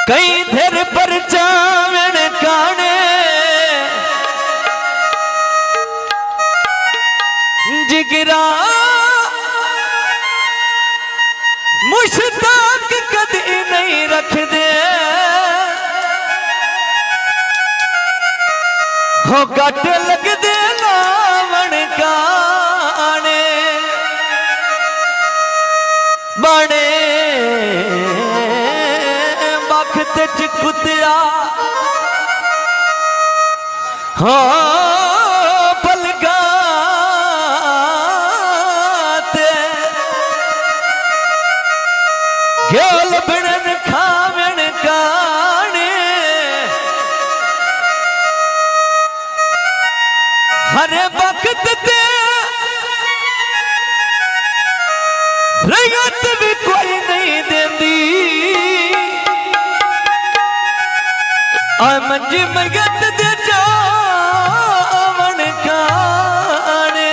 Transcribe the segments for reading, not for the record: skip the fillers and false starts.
कई धर पर चावण काने जिगरा मुश्ताक कदी नहीं रख दे हो गट लग दे लावण काने बने बखत च कुतिया हो पलगाते ग्योल बिड़न खावण काने हरे वक्त ते रगत भी कोई नहीं देंदी मंजी मगत दे जावण काने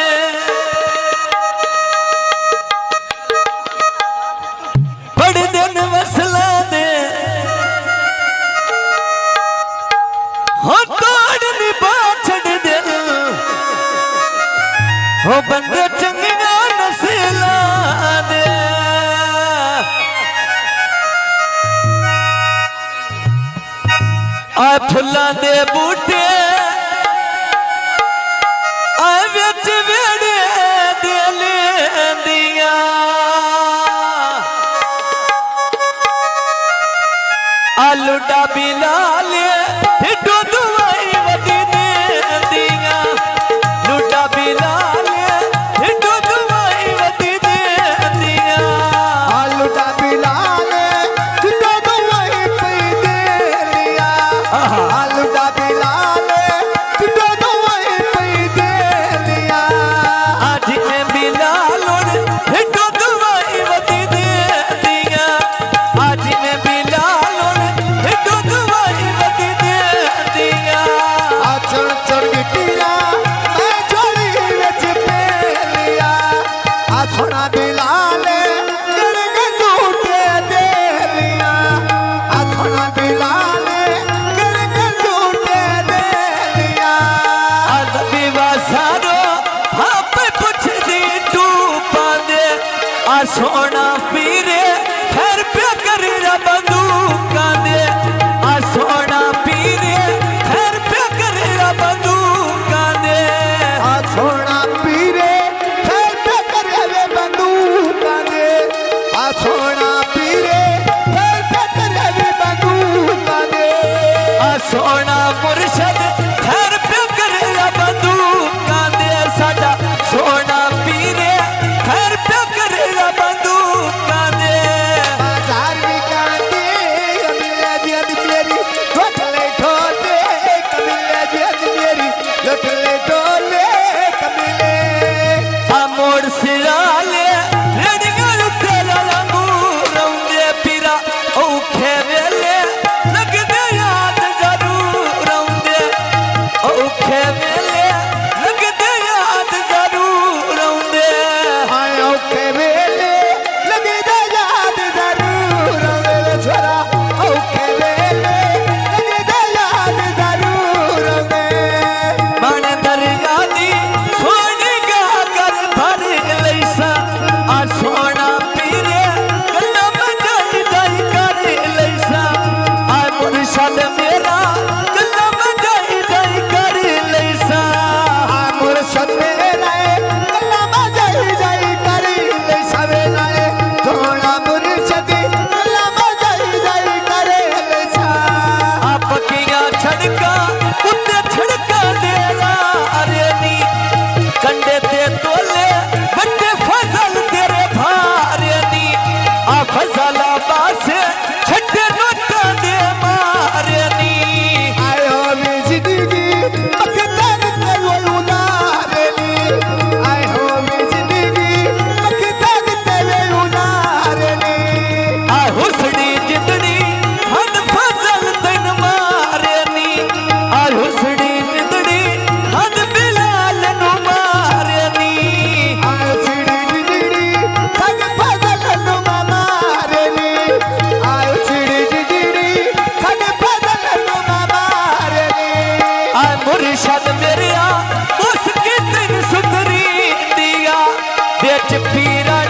बड़े दिन वसला दे हो तोड़ नी बाछड़ दिल हो बंदे चंगा नसीला दे आ फुल्लां दे बूटे आ विच वेड़े दे लेंदियां आ लुडा बिलाल हिडो दुआई वदी देंदियां लुडा बिलाल हिडो दुआई वदी देंदियां आ लुडा बिलाल हिडो दुआई पई देलिया आ लुडा बिलाल हिडो दुआई पई देलिया आज मैं बिलाल हिडो दुआई वदी देंदियां आज मैं बिलाल हिडो दुआई वदी देंदियां आ चढ़ चढ़ गिटिया मैं झोली विच पेलिया आ सोना बिलाल गड़ग झूठे देलिया आ सोना बिलाल गड़ग झूठे देलिया विवा सारो आप पुछ दी तू पांदे आ सोना पीरे खैर पे कर बंदूकां दे आ सोना पीरे खैर पे कर बंदूकां दे आ सोना पीरे फिर पे करे वे बंदूकां दे आ सोना पीरे फिर पे करे वे बंदूकां दे आ सोना मुर्शद खैर पे कर बंदूकां दे साडा सोना पीरे खैर पे कर बंदूकां दे बाजार भी कांदे अमिया दी बिच पीरा